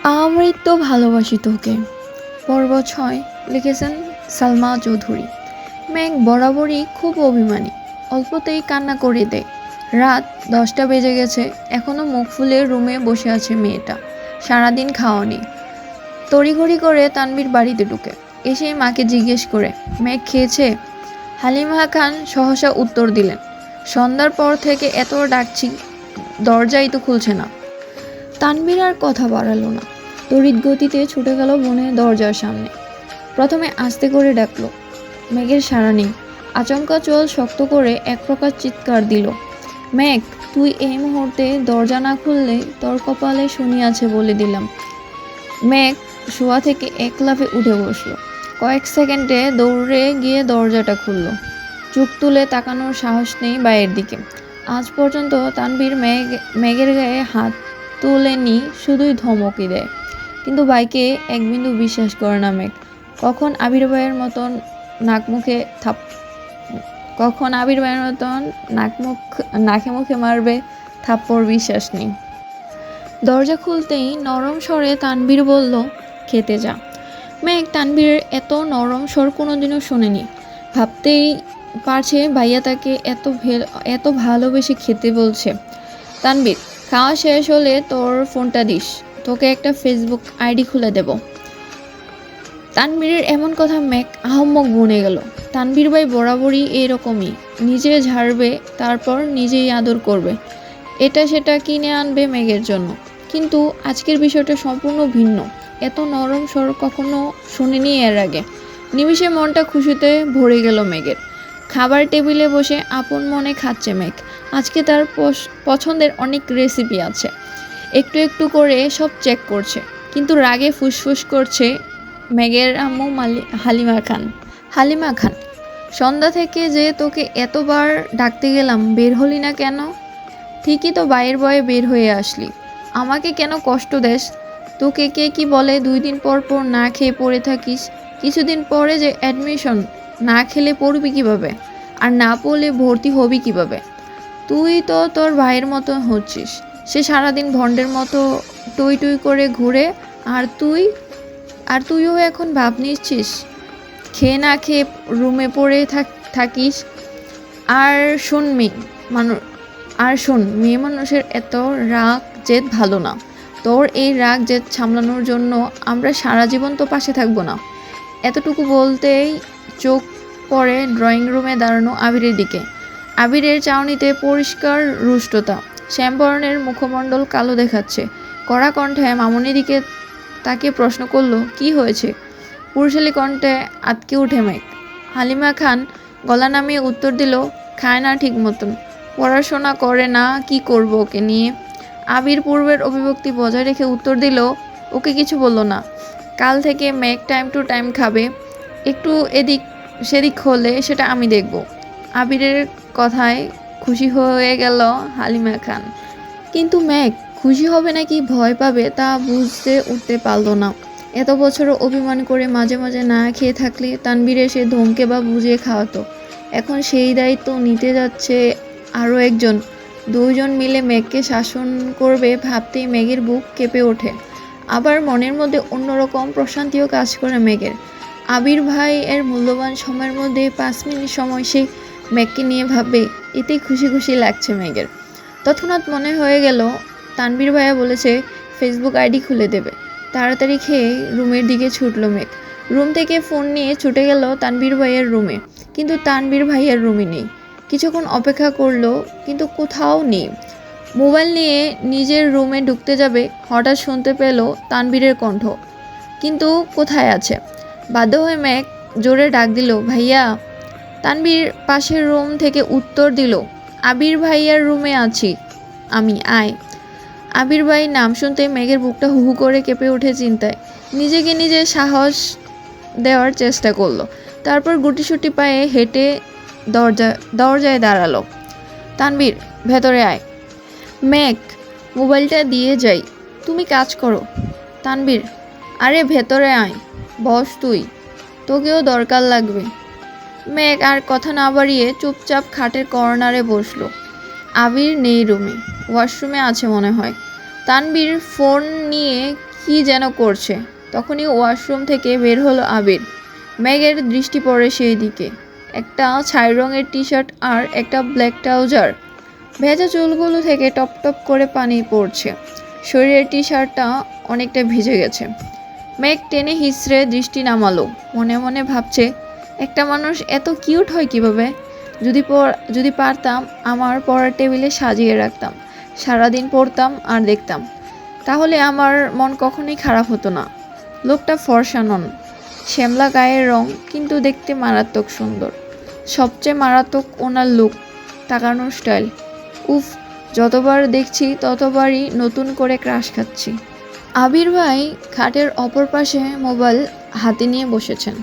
আমৃত্যু ভালোবাসি তোকে। পর্ব ৬ লিখেছেন সালমা চৌধুরী। মেঘ বরাবরই খুব অভিমানী, অল্পতেই কান্না করে দেয়। রাত ১০টা বেজে গেছে, এখনও মুখ ফুলে রুমে বসে আছে মেয়েটা। সারাদিন খাওয়ানি। তড়িঘড়ি করে তানভীর বাড়িতে ঢুকে এসেই মাকে জিজ্ঞেস করে, মেঘ খেয়েছে? হালিমা খান সহসা উত্তর দিলেন, সন্ধ্যার পর থেকে এত ডাকছি, দরজাই তো খুলছে না। তানভীর আর কথা বাড়ালো না, তড়িৎ গতিতে ছুটে গেল বোনের দরজার সামনে। প্রথমে আস্তে করে ডাকলো, মেঘের সাড়া নেই। আচমকা চোয়াল শক্ত করে এক প্রকার চিৎকার দিল, মেঘ, তুই এই মুহূর্তে দরজা না খুললে তোর কপালে শনি আছে বলে দিলাম। মেঘ শোয়া থেকে এক লাফে উঠে বসলো, কয়েক সেকেন্ডে দৌড়ে গিয়ে দরজাটা খুলল। চোখ তুলে তাকানোর সাহস নেই বাইরের দিকে। আজ পর্যন্ত তানভীর মেঘের গায়ে হাত তোলেনি, শুধুই ধমকি দেয়। কিন্তু ভাইকে এক বিন্দু বিশ্বাস করে না মেঘ। কখন আবির ভাইয়ের মতন নাকে মুখে মারবে থাপ্পড় বিশ্বাস নেই। দরজা খুলতেই নরম স্বরে তানভীর বলল, খেতে যা। মেঘ তানভীরের এত নরম স্বর কোনোদিনও শোনেনি। ভাবতেই পারছে ভাইয়া তাকে এত ভালোবেসে খেতে বলছে। তানভীর, খাওয়া শেষ হলে তোর ফোনটা দিস, তোকে একটা ফেসবুক আইডি খুলে দেব। তানভীরের এমন কথা মেঘ আহম্মক বনে গেল। তানভীর ভাই বরাবরই এরকমই, নিজে ঝাড়বে, তারপর নিজেই আদর করবে, এটা সেটা কিনে আনবে মেঘের জন্য। কিন্তু আজকের বিষয়টা সম্পূর্ণ ভিন্ন। এত নরম স্বর কখনো শুনিনি এর আগে। নিমিষে মনটা খুশিতে ভরে গেল মেঘের। খাবার টেবিলে বসে আপন মনে খাচ্ছে মেঘ। আজকে তার পছন্দের অনেক রেসিপি আছে, একটু একটু করে সব চেক করছে। কিন্তু রাগে ফুসফুস করছে মেঘের আম্মু হালিমা খান, সন্ধ্যা থেকে যে তোকে এতবার ডাকতে গেলাম, বের হলি না কেন? ঠিকই তো বাইরের বয়ে বের হয়ে আসলি, আমাকে কেন কষ্ট দেস? তোকে কে কি বলে 2 দিন পর পর না খেয়ে পড়ে থাকিস? কিছুদিন পরে যে অ্যাডমিশন, না খেলে পড়বি কিভাবে? আর না পড়লে ভর্তি হবি কিভাবে? তুই তো তোর ভাইয়ের মতো হচ্ছিস, সে সারাদিন ভণ্ডের মতো টুই টুই করে ঘুরে, আর তুইও এখন ভাব নিচ্ছিস, খেয়ে না খেয়ে রুমে পড়ে থাকিস। আর শোন মেয়ে মানুষের এত রাগ জেদ ভালো না। তোর এই রাগ জেদ সামলানোর জন্য আমরা সারা জীবন তো পাশে থাকবো না। এতটুকু বলতেই চোখ পড়ে ড্রয়িং রুমে দাঁড়ানো আবিরের দিকে। আবিরের চাউনিতে পরিষ্কার রুষ্টতা, শ্যামবরণের মুখমণ্ডল কালো দেখাচ্ছে। কড়া কণ্ঠে মামনির দিকে তাকে প্রশ্ন করলো, কি হয়েছে? পুরুষালী কণ্ঠে আটকে উঠে মেঘ। হালিমা খান গলা নামিয়ে উত্তর দিল, খায় না ঠিক মতন, পড়াশোনা করে না, কি করব ওকে নিয়ে? আবির পূর্বের অভিব্যক্তি বজায় রেখে উত্তর দিল, ওকে কিছু বললো না, কাল থেকে মেঘ টাইম টু টাইম খাবে, একটু এদিক সেদিক হলে সেটা আমি দেখব। আবিরের কথায় খুশি হয়ে গেল হালিমা খান। কিন্তু মেঘ খুশি হবে নাকি ভয় পাবে তা বুঝতে উঠতে পারল না। এত বছরও অভিমান করে মাঝে মাঝে না খেয়ে থাকলে তানভীর এসে ধমকে বা বুঝিয়ে খাওয়াতো। এখন সেই দায়িত্ব নিতে যাচ্ছে আরও একজন। 2 জন মিলে মেঘকে শাসন করবে ভাবতেই মেঘের বুক কেঁপে ওঠে। আবার মনের মধ্যে অন্যরকম প্রশান্তিও কাজ করে মেঘের। আবির ভাই এর মূল্যবান সময়ের মধ্যে 5 মিনিট সময় সে মেঘকে নিয়ে ভাববে, এতেই খুশি খুশি লাগছে মেঘের। তৎক্ষণাৎ মনে হয়ে গেল তানভীর ভাইয়া বলেছে ফেসবুক আইডি খুলে দেবে। তাড়াতাড়ি খেয়ে রুমের দিকে ছুটল মেঘ। রুম থেকে ফোন নিয়ে ছুটে গেল তানভীর ভাইয়ের রুমে, কিন্তু তানভীর ভাইয়ের রুমে নেই। কিছুক্ষণ অপেক্ষা করলো, কিন্তু কোথাও নেই। মোবাইল নিয়ে নিজের রুমে ঢুকতে যাবে, হঠাৎ শুনতে পেল তানভীরের কণ্ঠ, কিন্তু কোথায় আছে? বাধ্য হয়ে মেঘ জোরে ডাক দিল, ভাইয়া। তানভীর পাশের রুম থেকে উত্তর দিল, আবির ভাইয়ার রুমে আছি আমি, আয়। আবির ভাই নাম শুনতে মেঘের বুকটা হুহু করে কেঁপে ওঠে চিন্তায়। নিজেকে নিজে সাহস দেওয়ার চেষ্টা করলো, তারপর গুটিসুটি পায়ে হেঁটে দরজায় দাঁড়ালো। তানভীর, ভেতরে আয়। মেঘ, মোবাইলটা দিয়ে যাই, তুমি কাজ করো। তানভীর, আরে ভেতরে আয়, বস তুই, তোকেও দরকার লাগবে। মেঘ আর কথা না বাড়িয়ে চুপচাপ খাটের কর্নারে বসলো। আবির নেই রুমে, ওয়াশরুমে আছে মনে হয়। তানভীর ফোন নিয়ে কি কি যেন করছে। তখনই ওয়াশরুম থেকে বের হলো আবির। মেঘের দৃষ্টি পড়ে সেই দিকে। একটা ছাই রঙের টি শার্ট আর একটা ব্ল্যাক ট্রাউজার। ভেজা চুলগুলো থেকে টপ টপ করে পানি পড়ছে। শরীরের টি শার্টটা অনেকটা ভিজে গেছে। মেঘ টেনে হিসড়ে দৃষ্টি নামালো। মনে মনে ভাবছে, একটা মানুষ এত কিউট হয় কিভাবে? যদি পারতাম আমার পড়ার টেবিলে সাজিয়ে রাখতাম, সারাদিন পড়তাম আর দেখতাম, তাহলে আমার মন কখনোই খারাপ হতো না। লোকটা ফর্সা নন, শ্যামলা গায়ের রং, কিন্তু দেখতে মারাত্মক সুন্দর। সবচেয়ে মারাত্মক ওনার লুক, তাকানোর স্টাইল। উফ, যতবার দেখছি ততবারই নতুন করে ক্রাশ খাচ্ছি। আবির ভাই খাটের অপর পাশে মোবাইল হাতে নিয়ে বসেছেন।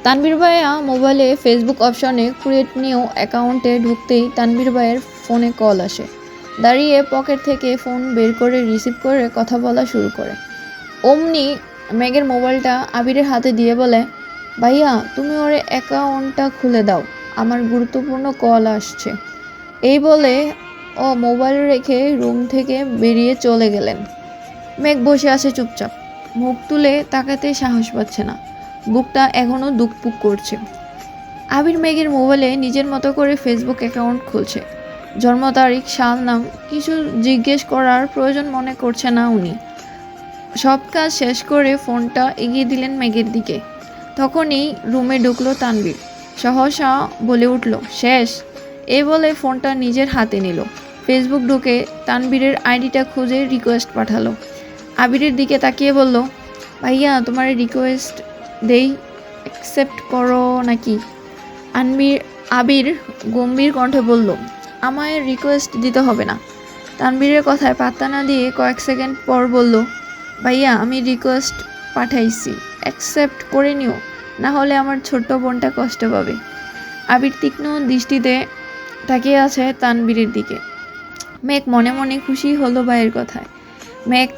তানভীর ভাইয়া মোবাইলে ফেসবুক অপশনে ক্রিয়েট নিউ অ্যাকাউন্টে ঢুকতেই তানভীর ভাইয়ের ফোনে কল আসে। দাঁড়িয়ে পকেট থেকে ফোন বের করে রিসিভ করে কথা বলা শুরু করে। অমনি মেঘের মোবাইলটা আবিরের হাতে দিয়ে বলে, ভাইয়া তুমি ওর অ্যাকাউন্টটা খুলে দাও, আমার গুরুত্বপূর্ণ কল আসছে। এই বলে ও মোবাইল রেখে রুম থেকে বেরিয়ে চলে গেলেন। মেঘ বসে আছে চুপচাপ, মুখ তুলে তাকাতে সাহস পাচ্ছে না, বুকটা এখনও দুকপুক করছে। আবির মেঘের মোবাইলে নিজের মতো করে ফেসবুক অ্যাকাউন্ট খুলছে। জন্ম তারিখ, সাল, নাম কিছু জিজ্ঞেস করার প্রয়োজন মনে করছে না উনি। সব কাজ শেষ করে ফোনটা এগিয়ে দিলেন মেঘের দিকে। তখনই রুমে ঢুকলো তানভীর। সহসা বলে উঠল, শেষ। এই বলে ফোনটা নিজের হাতে নিল। ফেসবুক ঢুকে তানভীরের আইডিটা খুঁজে রিকোয়েস্ট পাঠালো। আবিরের দিকে তাকিয়ে বলল, ভাইয়া তোমার রিকোয়েস্ট দেই, অ্যাকসেপ্ট করো নাকি? আবির গম্ভীর কণ্ঠে বলল, আমায় রিকোয়েস্ট দিতে হবে না। তানভীরের কথায় পাত্তা না দিয়ে কয়েক সেকেন্ড পর বলল, ভাইয়া আমি রিকোয়েস্ট পাঠাইছি, অ্যাকসেপ্ট করে নিও, না হলে আমার ছোট্ট বোনটা কষ্ট পাবে। আবির তীক্ষ্ণ দৃষ্টিতে তাকিয়ে আছে তানভীরের দিকে। মেঘ মনে মনে খুশি হলো ভাইয়ের কথায়। মেঘ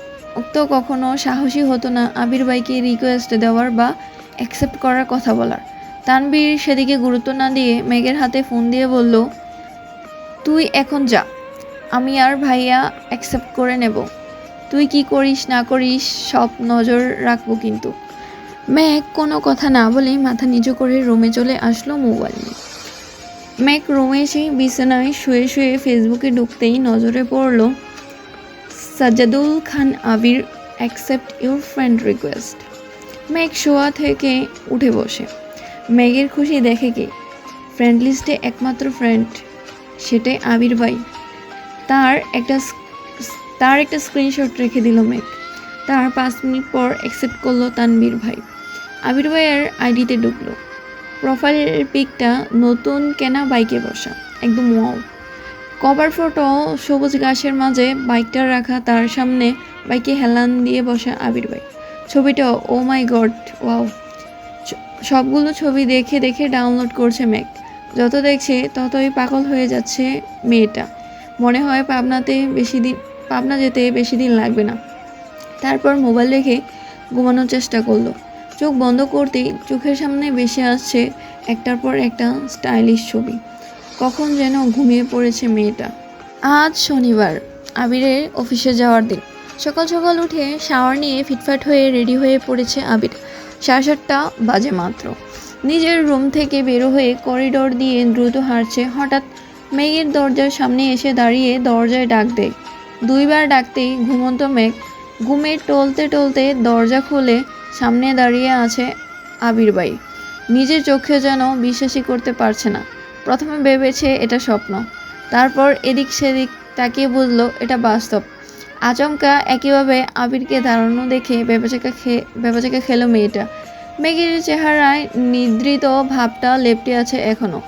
তো কখনো সাহসী হতো না আবির ভাইকে রিকোয়েস্ট দেওয়ার বা অ্যাকসেপ্ট করার কথা বলার। তানভীর সেদিকে গুরুত্ব না দিয়ে মেঘের হাতে ফোন দিয়ে বলল, তুই এখন যা, আমি আর ভাইয়া অ্যাকসেপ্ট করে নেব। তুই কি করিস না করিস সব নজর রাখবো কিন্তু। মেঘ কোনো কথা না বলেই মাথা নিচু করে রুমে চলে আসলো মোবাইল নিয়ে। মেঘ রুমে এসে বিছানায় শুয়ে শুয়ে ফেসবুকে ঢুকতেই নজরে পড়ল, সাজ্জাদুল খান আবির অ্যাকসেপ্ট ইউর ফ্রেন্ড রিকোয়েস্ট। মেঘ শোয়া থেকে উঠে বসে। মেঘের খুশি দেখে কে? ফ্রেন্ড লিস্টে একমাত্র ফ্রেন্ড, সেটাই আবির ভাই। তার একটা স্ক্রিনশট রেখে দিল মেঘ। তার 5 মিনিট পর অ্যাকসেপ্ট করলো তানভীর ভাই। আবির ভাইয়ের আইডিতে ঢুকলো। প্রোফাইল পিকটা নতুন কেনা বাইকে বসা, একদম ওয়াও। কভার ফটো সবুজ ঘাসের মাঝে বাইকটা রাখা, তার সামনে বাইকে হেলান দিয়ে বসা আবির ভাই। ছবিটা ও মাই গড, ওয়াও। সবগুলো ছবি দেখে দেখে ডাউনলোড করছে মেঘ। যত দেখছে ততই পাগল হয়ে যাচ্ছে মেয়েটা। মনে হয় পাবনা যেতে বেশি দিন লাগবে না। তারপর মোবাইল রেখে ঘুমানোর চেষ্টা করলো। চোখ বন্ধ করতেই চোখের সামনে ভেসে আসছে একটার পর একটা স্টাইলিশ ছবি। কখন যেন ঘুমিয়ে পড়েছে মেয়েটা। আজ শনিবার, আবিরের অফিসে যাওয়ার দিন। সকাল সকাল উঠে শাওয়ার নিয়ে ফিটফাট হয়ে রেডি হয়ে পড়েছে আবির। 7:30 বাজে মাত্র। নিজের রুম থেকে বের হয়ে করিডোর দিয়ে দ্রুত হাঁটছে। হঠাৎ মেঘের দরজার সামনে এসে দাঁড়িয়ে দরজায় ডাক দেয়। 2 বার ডাকতেই ঘুমন্ত মেঘ ঘুমে টলতে টলতে দরজা খুলে সামনে দাঁড়িয়ে আছে আবির ভাই। নিজের চোখে যেন বিশ্বাসই করতে পারছে না। প্রথমে ভেবেছে এটা স্বপ্ন, তারপর এদিক সেদিক তাকিয়ে বুঝলো এটা বাস্তব। আচমকা একইভাবে আবিরকে দাঁড়ানো দেখে বেবাচাকা খেলো মেয়েটা। মেঘের চেহারায় নিদ্রিত ভাবটা লেপ্টে আছে এখনো।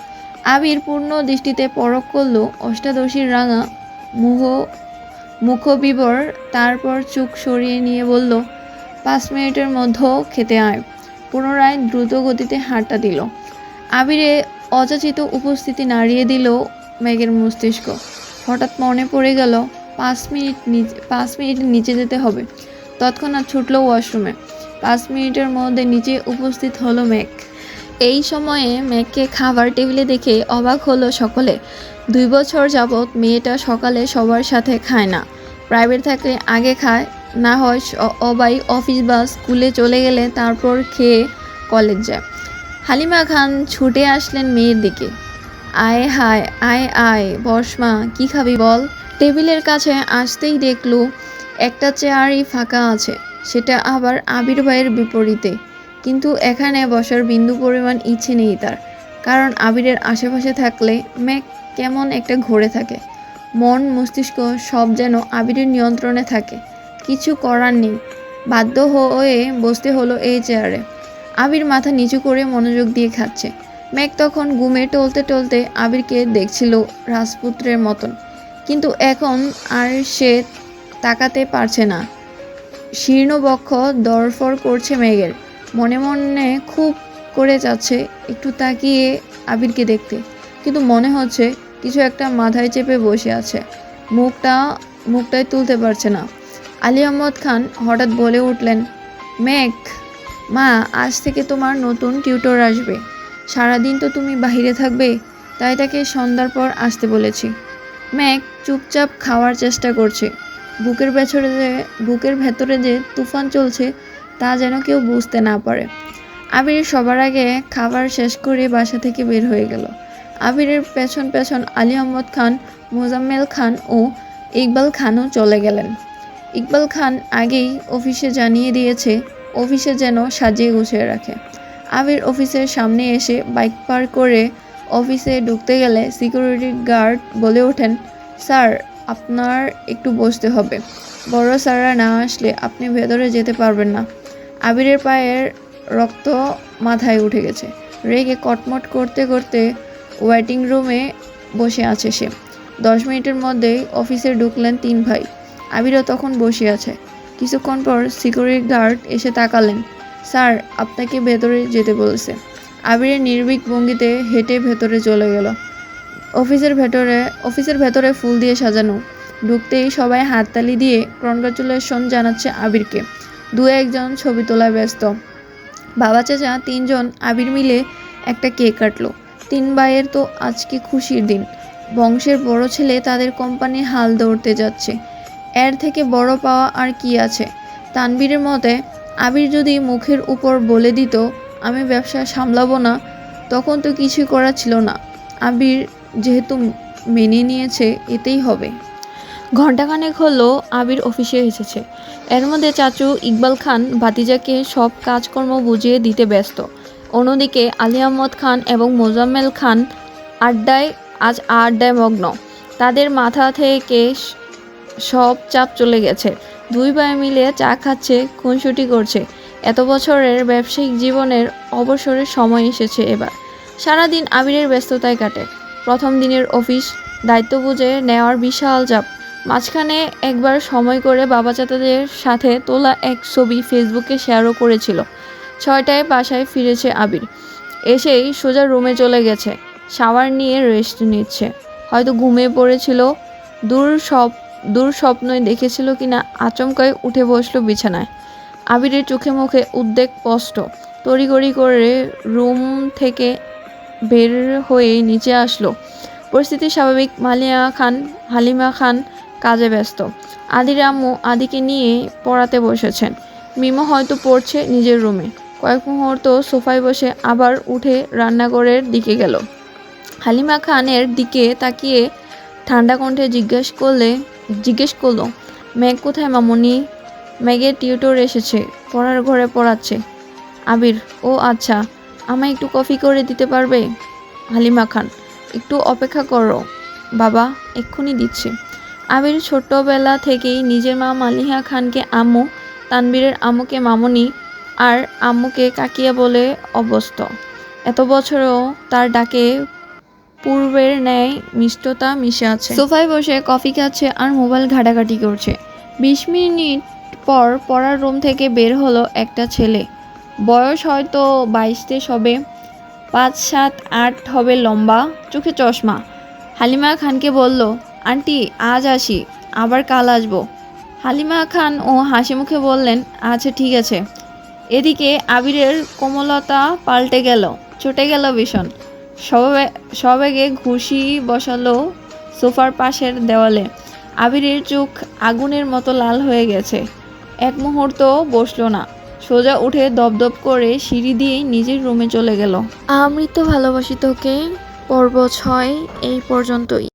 আবির পূর্ণ দৃষ্টিতে পরখ করলো অষ্টাদশীর রাঙা মুখবিবর, তারপর চোখ সরিয়ে নিয়ে বলল, 5 মিনিটের মধ্যে খেতে আয়। পুনরায় দ্রুত গতিতে হাঁটা দিল। আবিরে অযাচিত উপস্থিতি নাড়িয়ে দিল মেঘের মস্তিষ্ক। হঠাৎ মনে পড়ে গেল 5 মিনিট নিচে যেতে হবে। তৎক্ষণাৎ ছুটল ওয়াশরুমে। 5 মিনিটের মধ্যে নিচে উপস্থিত হলো মেঘ। এই সময়ে মেঘকে খাবার টেবিলে দেখে অবাক হলো সকলে। 2 বছর যাবৎ মেয়েটা সকালে সবার সাথে খায় না, প্রাইভেট থাকলে আগে খায়, না হয় সবাই অফিস বা স্কুলে চলে গেলে তারপর খেয়ে কলেজ যায়। হালিমা খান ছুটে আসলেন মেয়ের দিকে। আয় হায়, আয় আয় বসমা, কি খাবি বল। টেবিলের কাছে আসতেই দেখলো একটা চেয়ারই ফাঁকা আছে, সেটা আবার আবির ভাইয়ের বিপরীতে। কিন্তু এখানে বসার বিন্দু পরিমাণ ইচ্ছে নেই তার, কারণ আবিরের আশেপাশে থাকলে মেঘ কেমন একটা ঘুরে থাকে। মন মস্তিষ্ক সব যেন আবিরের নিয়ন্ত্রণে থাকে। কিছু করার নেই, বাধ্য হয়ে বসতে হলো এই চেয়ারে। আবির মাথা নিচু করে মনোযোগ দিয়ে খাচ্ছে। মেঘ তখন ঘুমে টলতে টলতে আবিরকে দেখছিল রাজপুত্রের মতন, কিন্তু এখন আর সে তাকাতে পারছে না। শীর্ণ বক্ষ দরফর করছে মেঘের, মনে মনে খুব করে যাচ্ছে একটু তাকিয়ে আবিরকে দেখতে, কিন্তু মনে হচ্ছে কিছু একটা মাথায় চেপে বসে আছে। মুখটাই তুলতে পারছে না। আলী আহমদ খান হঠাৎ বলে উঠলেন, মেঘ, মা, আজ থেকে তোমার নতুন টিউটর আসবে। সারাদিন তো তুমি বাহিরে থাকবে, তাই তাকে সন্ধ্যার পর আসতে বলেছি। মেঘ চুপচাপ খাওয়ার চেষ্টা করছে। বুকের ভেতরে যে তুফান চলছে তা যেন কেউ বুঝতে না পারে। আবির সবার আগে খাবার শেষ করে বাসা থেকে বের হয়ে গেল। আবিরের পেছন পেছন আলী আহমদ খান, মোজাম্মেল খান ও ইকবাল খানও চলে গেলেন। ইকবাল খান আগেই অফিসে জানিয়ে দিয়েছে অফিসে যেন সাজিয়ে গুছিয়ে রাখে। আবির অফিসের সামনে এসে বাইক পার করে অফিসে ঢুকতে গেলে সিকিউরিটি গার্ড বলে ওঠেন, স্যার, আপনার একটু বসতে হবে। বড় স্যাররা না আসলে আপনি ভেতরে যেতে পারবেন না। আবিরের পায়ের রক্ত মাথায় উঠে গেছে। রেগে কটমট করতে করতে ওয়েটিং রুমে বসে আছে সে। 10 মিনিটের মধ্যেই অফিসে ঢুকলেন 3 ভাই। আবিরও তখন বসে আছে। কিছুক্ষণ পর সিকিউরিটি গার্ড এসে তাকালেন। স্যার, আপনাকে ভেতরে যেতে বলেছে। আবিরের নির্ভীক ভঙ্গিতে হেঁটে ভেতরে চলে গেল। অফিসের ভেতরে ফুল দিয়ে সাজানো। ঢুকতেই সবাই হাততালি দিয়ে কনগ্রাচুলেশন জানাচ্ছে আবিরকে। 2-1 জন ছবি তোলায় ব্যস্ত। বাবা চাচা 3 জন আবির মিলে একটা কেক কাটলো। 3 ভাইয়ের তো আজকে খুশির দিন। বংশের বড় ছেলে তাদের কোম্পানির হাল ধরতে যাচ্ছে। এর থেকে বড় পাওয়া আর কি আছে। তানবীরের মতে, আবির যদি মুখের উপর বলে দিত আমি ব্যবসা সামলাবো না, তখন তো কিছুই করা ছিল না। আবির যেহেতু মেনে নিয়েছে, এতেই হবে। ঘণ্টাখানেক হলো আবির অফিসে এসেছে। এর মধ্যে চাচু ইকবাল খান ভাতিজাকে সব কাজকর্ম বুঝিয়ে দিতে ব্যস্ত। অন্যদিকে আলী আহমদ খান এবং মোজাম্মেল খান আড্ডায় মগ্ন। তাদের মাথা থেকে সব চাপ চলে গেছে। 2 ভাই মিলে চা খাচ্ছে, খুনসুটি করছে। এত বছরের ব্যবসায়িক জীবনের অবসরের সময় এসেছে এবার। সারাদিন আবিরের ব্যস্ততায় কাটে। প্রথম দিনের অফিস দায়িত্ব বুঝে নেওয়ার বিশাল চাপ। মাঝখানে একবার সময় করে বাবা চাচাদের সাথে তোলা এক ছবি ফেসবুকে শেয়ারও করেছিল। 6টায় বাসায় ফিরেছে আবির। এসেই সোজা রুমে চলে গেছে। শাওয়ার নিয়ে রেস্ট নিচ্ছে। হয়তো ঘুমিয়ে পড়েছিল। দূর স্বপ্নই দেখেছিল কিনা আচমকাই উঠে বসলো বিছানায়। আবিরের চোখে মুখে উদ্বেগ স্পষ্ট। তড়িঘড়ি করে রুম থেকে বের হয়ে নিচে আসলো। পরিস্থিতি স্বাভাবিক। হালিমা খান কাজে ব্যস্ত। আদির আম্মু আদিকে নিয়ে পড়াতে বসেছেন। মিমো হয়তো পড়ছে নিজের রুমে। কয়েক মুহূর্ত সোফায় বসে আবার উঠে রান্নাঘরের দিকে গেল। হালিমা খানের দিকে তাকিয়ে ঠান্ডা কণ্ঠে জিজ্ঞেস করলো, মেঘ কোথায় মামুনি? মেঘের টিউটর এসেছে, পড়ার ঘরে পড়াচ্ছে। আবির, ও আচ্ছা, আমায় একটু কফি করে দিতে পারবে? হালিমা খান, একটু অপেক্ষা করো বাবা, এক্ষুনি দিচ্ছি। আবির ছোট্টবেলা থেকেই নিজের মা মালিহা খানকে আম্মু, তানবীরের আম্মুকে মামুনি আর আম্মুকে কাকিয়া বলে অভ্যস্ত। এত বছরও তার ডাকে পূর্বের ন্যায় মিষ্টতা মিশে আছে। সোফায় বসে কফি খাচ্ছে আর মোবাইল ঘাটাঘাটি করছে। 20 মিনিট পর পড়ার রুম থেকে বের হলো একটা ছেলে। বয়স হয়তো 22-23 হবে। 5-7-8 হবে লম্বা, চোখে চশমা। হালিমা খানকে বলল, আন্টি, আজ আসি, আবার কাল আসবো। হালিমা খান ও হাসি মুখে বললেন, আচ্ছা ঠিক আছে। এদিকে আবিরের কোমলতা পাল্টে গেল, চটে গেল ভীষণ। সবেগে ঘুষি বসালো সোফার পাশের দেওয়ালে। আবিরের চোখ আগুনের মতো লাল হয়ে গেছে। এক মুহূর্ত বসলো না, সোজা উঠে দপদপ করে সিঁড়ি দিয়ে নিজের রুমে চলে গেল। আমৃত্যু ভালোবাসি তোকে পর্ব 6 এই পর্যন্তই।